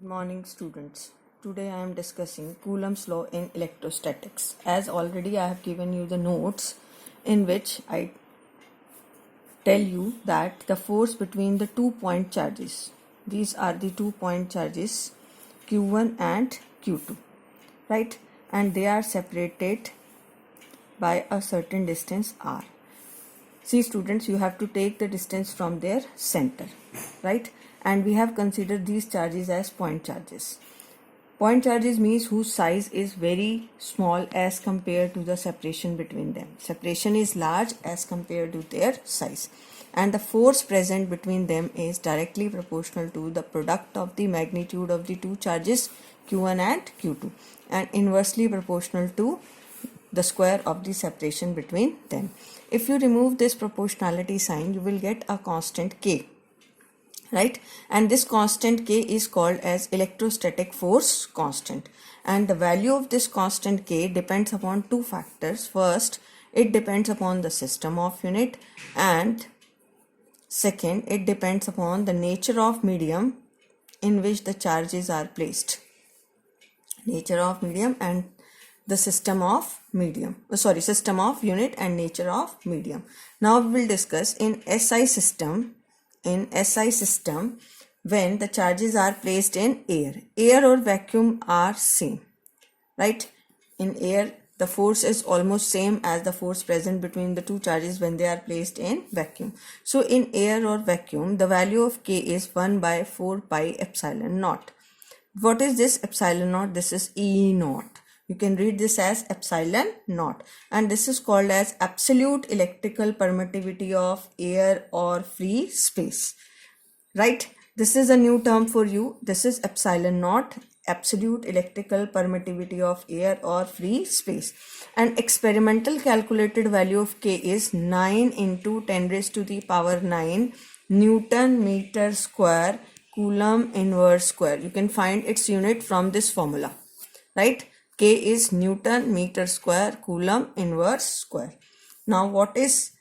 Morning students. Today I am discussing Coulomb's law in electrostatics. As already I have given you the notes in which I tell you that the force between the 2-point charges, these are the 2-point charges Q1 and Q2, right? And they are separated by a certain distance r. See students, you have to take the distance from their center, right? And we have considered these charges as point charges. Point charges means whose size is very small as compared to the separation between them. Separation is large as compared to their size. And the force present between them is directly proportional to the product of the magnitude of the two charges Q1 and Q2 and inversely proportional to the square of the separation between them. If you remove this proportionality sign, you will get a constant K, right? And this constant K is called as electrostatic force constant. And the value of this constant K depends upon two factors. First, it depends upon the system of unit, and second, it depends upon the nature of medium in which the charges are placed. Nature of medium and the system of system of unit and nature of medium. Now we will discuss in SI system when the charges are placed in air or vacuum are same, right? In air the force is almost same as the force present between the two charges when they are placed in vacuum. So in air or vacuum the value of K is 1 by 4 pi epsilon naught. What is this epsilon naught? This is E naught. You can read this as epsilon naught, and this is called as absolute electrical permittivity of air or free space, right? This is a new term for you. This is epsilon naught, absolute electrical permittivity of air or free space. And experimental calculated value of K is 9 into 10 raised to the power 9 Newton meter square coulomb inverse square. You can find its unit from this formula, right? K is Newton meter square coulomb inverse square. Now what is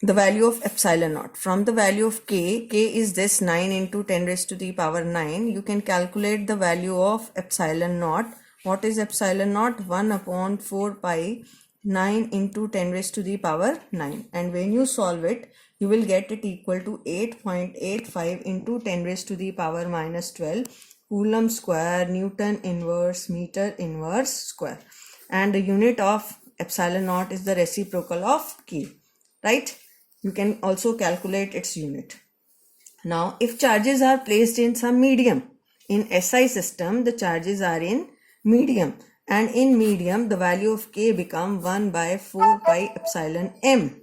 the value of epsilon naught? From the value of K is this 9 into 10 raised to the power 9. You can calculate the value of epsilon naught. What is epsilon naught? 1 upon 4 pi 9 into 10 raised to the power 9. And when you solve it, you will get it equal to 8.85 into 10 raised to the power minus 12 coulomb square Newton inverse meter inverse square. And the unit of epsilon naught is the reciprocal of K, right? You can also calculate its unit. Now if charges are placed in some medium, in SI system the charges are in medium, and in medium the value of K become 1 by 4 pi epsilon m.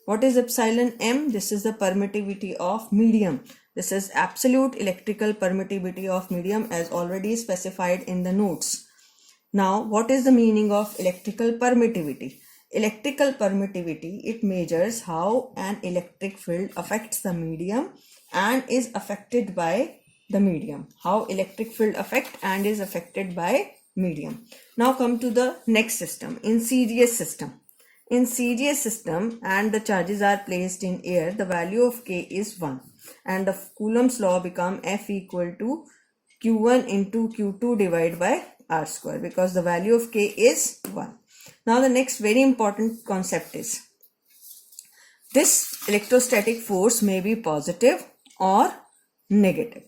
What is epsilon m? This is the permittivity of medium. This is absolute electrical permittivity of medium as already specified in the notes. Now what is the meaning of electrical permittivity? Electrical permittivity, it measures how an electric field affects the medium and is affected by the medium. How electric field affect and is affected by medium. Now come to the next system, in series system. In series system and the charges are placed in air, the value of K is 1 and the Coulomb's law become F equal to Q1 into Q2 divided by R square, because the value of K is 1. Now the next very important concept is this electrostatic force may be positive or negative.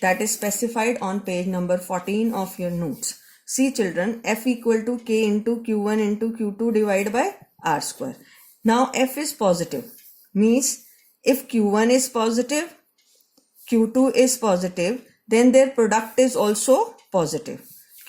That is specified on page number 14 of your notes. See children, F equal to K into Q1 into Q2 divided by R square. Now F is positive, means if Q1 is positive, Q2 is positive, then their product is also positive.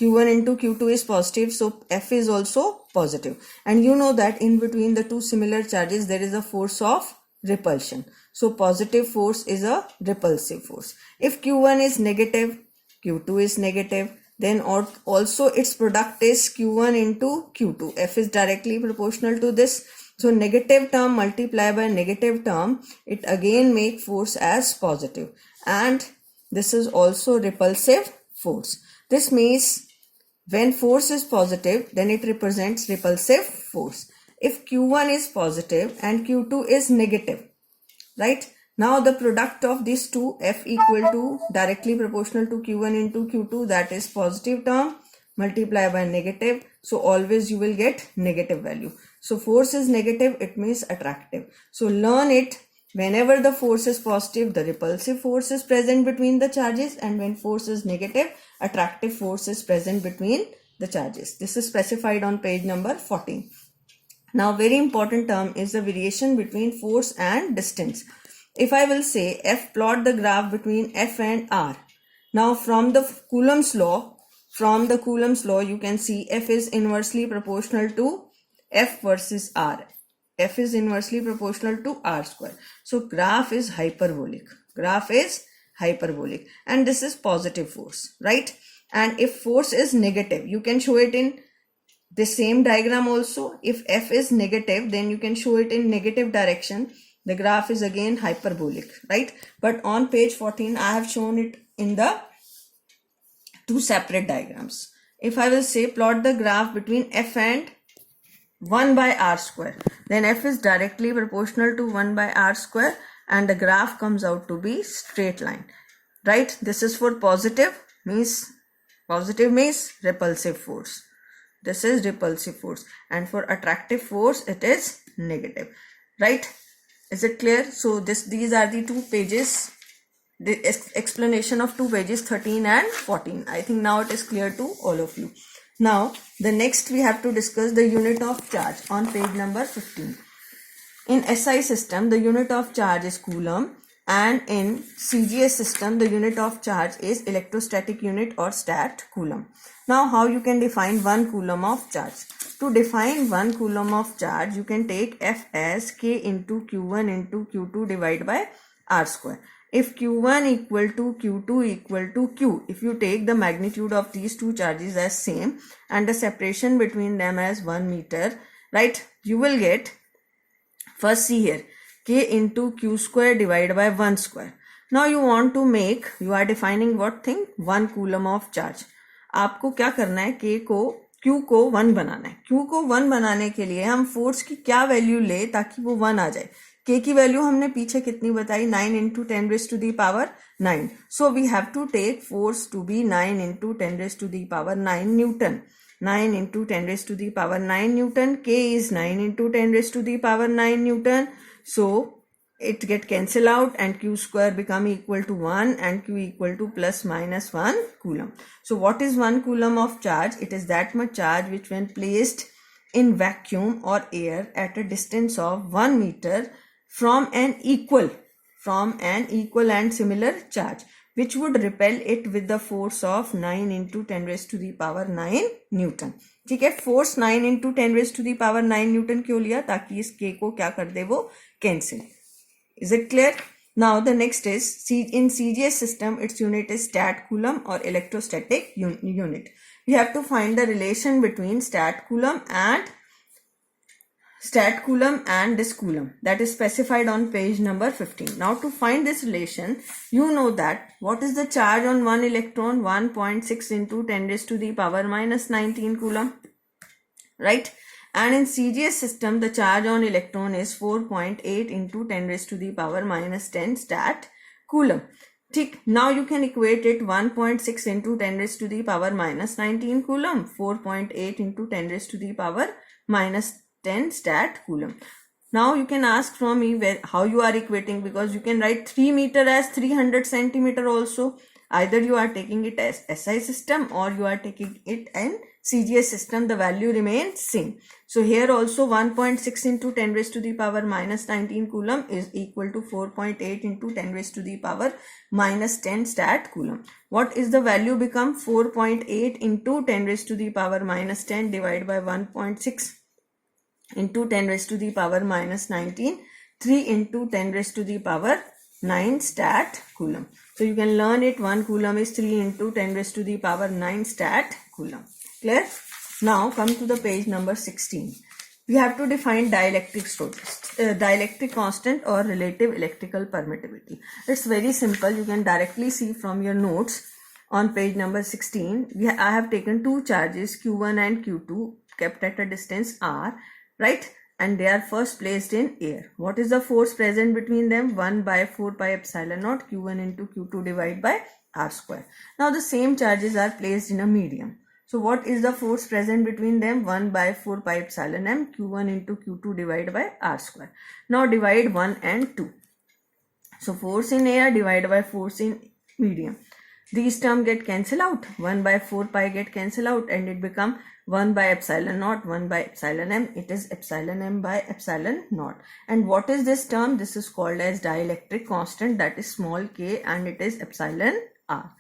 Q1 into Q2 is positive, so F is also positive. And you know that in between the two similar charges there is a force of repulsion. So positive force is a repulsive force. If Q1 is negative, Q2 is negative, then also its product is Q1 into Q2. F is directly proportional to this. So negative term multiplied by negative term, it again make force as positive. And this is also repulsive force. This means when force is positive, then it represents repulsive force. If Q1 is positive and Q2 is negative, right, Now the product of these two, F equal to directly proportional to Q1 into Q2, that is positive term, multiply by negative. So always you will get negative value. So force is negative, it means attractive. So learn it. Whenever the force is positive, the repulsive force is present between the charges, and when force is negative, attractive force is present between the charges. This is specified on page number 14. Now very important term is the variation between force and distance. If I will say F, plot the graph between F and R. Now from the Coulomb's law, you can see F is inversely proportional to F versus R. F is inversely proportional to R square. So graph is hyperbolic. And this is positive force, right? And if force is negative, you can show it in the same diagram also. If F is negative, then you can show it in negative direction. The graph is again hyperbolic, right? But on page 14, I have shown it in the two separate diagrams. If I will say plot the graph between F and 1 by R square, then F is directly proportional to 1 by R square, and the graph comes out to be straight line, right? This is for positive means repulsive force. This is repulsive force, and for attractive force it is negative, right? Is it clear? So these are the 2 pages, the explanation of 2 pages 13 and 14. I think now it is clear to all of you. Now the next we have to discuss the unit of charge on page number 15. In SI system, the unit of charge is coulomb, and in CGS system, the unit of charge is electrostatic unit or stat coulomb. Now how you can define 1 coulomb of charge? To define 1 coulomb of charge, you can take F as K into Q1 into Q2 divided by R square. If Q1 equal to Q2 equal to Q, if you take the magnitude of these 2 charges as same and the separation between them as 1 meter, right, you will get, first see here, K into Q square divided by 1 square. Now you want to make, you are defining what thing? 1 coulomb of charge. आपको क्या करना है? Q को 1 बनाना है. Q को 1 बनाने के लिए हम फोर्स की क्या वैल्यू ले ताकि वो 1 आ जाए? K की वैल्यू हमने पीछे कितनी बताई? 9 into 10 raised to the power 9. So we have to take force to be 9 into 10 raised to the power 9 Newton. 9 into 10 raised to the power 9 Newton. K is 9 into 10 raised to the power 9 Newton. So it get cancel out and Q square become equal to 1 and Q equal to plus minus 1 coulomb. So what is 1 coulomb of charge? It is that much charge which when placed in vacuum or air at a distance of 1 meter from an equal and similar charge, which would repel it with the force of 9 into 10 raised to the power 9 Newton. ठीक है, force 9 into 10 raised to the power 9 Newton क्यों लिया? ताकि इस k को क्या कर दे, वो cancel. Is it clear? Now the next is in CGS system, its unit is stat coulomb or electrostatic unit. We have to find the relation between stat coulomb and this coulomb, that is specified on page number 15. Now to find this relation, you know that what is the charge on one electron? 1.6 into 10 raised to the power minus 19 coulomb, right? And in CGS system, the charge on electron is 4.8 into 10 raised to the power minus 10 stat coulomb. Now you can equate it 1.6 into 10 raised to the power minus 19 coulomb, 4.8 into 10 raised to the power minus 10 stat coulomb. Now you can ask from me how you are equating, because you can write 3 meter as 300 centimeter also. Either you are taking it as SI system or you are taking it in CGS system, the value remains same. So here also 1.6 into 10 raised to the power minus 19 coulomb is equal to 4.8 into 10 raised to the power minus 10 stat coulomb. What is the value become? 4.8 into 10 raised to the power minus 10 divided by 1.6 into 10 raised to the power minus 19, 3 into 10 raised to the power 9 stat coulomb. So you can learn it, 1 coulomb is 3 into 10 raised to the power 9 stat coulomb. Clear? Now come to the page number 16. We have to define dielectric constant or relative electrical permittivity. It's very simple. You can directly see from your notes on page number 16. I have taken 2 charges Q1 and Q2 kept at a distance R, right? and they are first placed in air. What is the force present between them? 1 by 4 pi epsilon naught q1 into q2 divided by r square. Now the same charges are placed in a medium. So what is the force present between them? 1 by 4 pi epsilon m q1 into q2 divided by r square. Now divide 1 and 2. So force in air divided by force in medium. These terms get cancelled out. 1 by 4 pi get cancelled out and it become 1 by epsilon naught, 1 by epsilon m. It is epsilon m by epsilon naught. And what is this term? This is called as dielectric constant, that is small k, and it is epsilon r.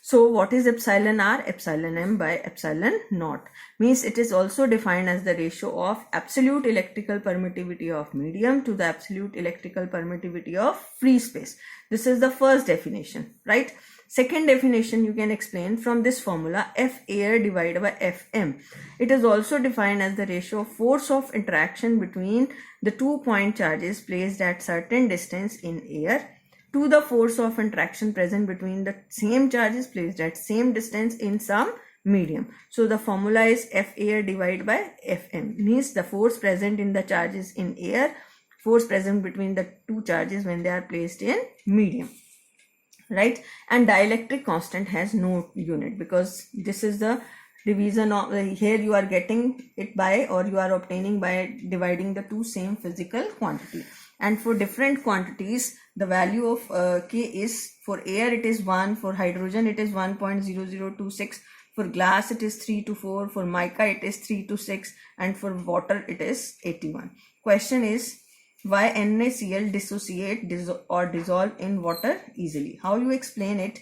So what is epsilon r? Epsilon m by epsilon naught. Means it is also defined as the ratio of absolute electrical permittivity of medium to the absolute electrical permittivity of free space. This is the first definition, right? Second definition you can explain from this formula, F air divided by Fm. It is also defined as the ratio of force of interaction between the 2 point charges placed at certain distance in air to the force of interaction present between the same charges placed at same distance in some medium. So the formula is F air divided by Fm, means the force present in the charges in air, force present between the two charges when they are placed in medium. Right? And dielectric constant has no unit, because this is the division of here you are getting it by, or you are obtaining by dividing the two same physical quantity. And for different quantities the value of K is, for air it is 1, for hydrogen it is 1.0026, for glass it is 3 to 4, for mica it is 3 to 6, and for water it is 81. Question is, why NaCl dissociate or dissolve in water easily? How you explain it?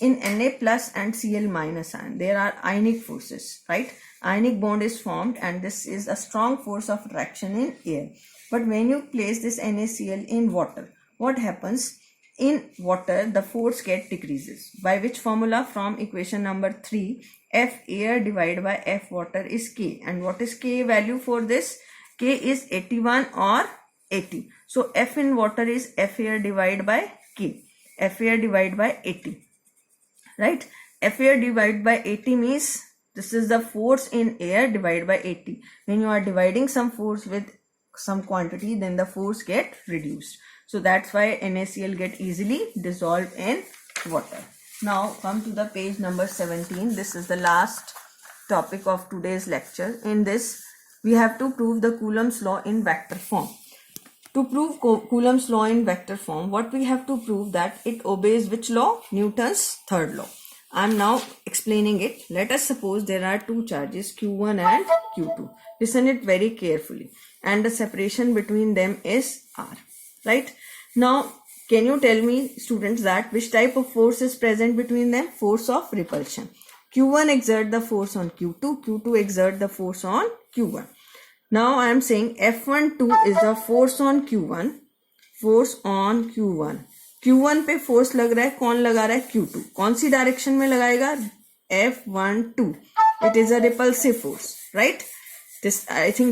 In Na plus and Cl minus ion, there are ionic forces, right? Ionic bond is formed and this is a strong force of attraction in air. But when you place this NaCl in water, what happens? In water, the force get decreases. By which formula? From equation number 3, F air divided by F water is K. And what is K value for this? K is 81 or 80. So F in water is F air divided by K. F air divided by 80. Right? F air divided by 80 means this is the force in air divided by 80. When you are dividing some force with some quantity, then the force get reduced. So that's why NaCl get easily dissolved in water. Now come to the page number 17. This is the last topic of today's lecture. In this, we have to prove the Coulomb's law in vector form. To prove Coulomb's law in vector form, what we have to prove? That it obeys which law? Newton's third law. I am now explaining it. Let us suppose there are two charges Q1 and Q2. Listen it very carefully. And the separation between them is R. Right? Now, can you tell me, students, that which type of force is present between them? Force of repulsion. Q1 exert the force on Q2. Q2 exert the force on Q1. Now I am saying F12 is the force on Q1. Force on Q1. Q1 पे force लग रहा है, कौन लगा रहा है? Q2. कौन सी direction में लगाएगा? F12. It is a repulsive force, right? This, I think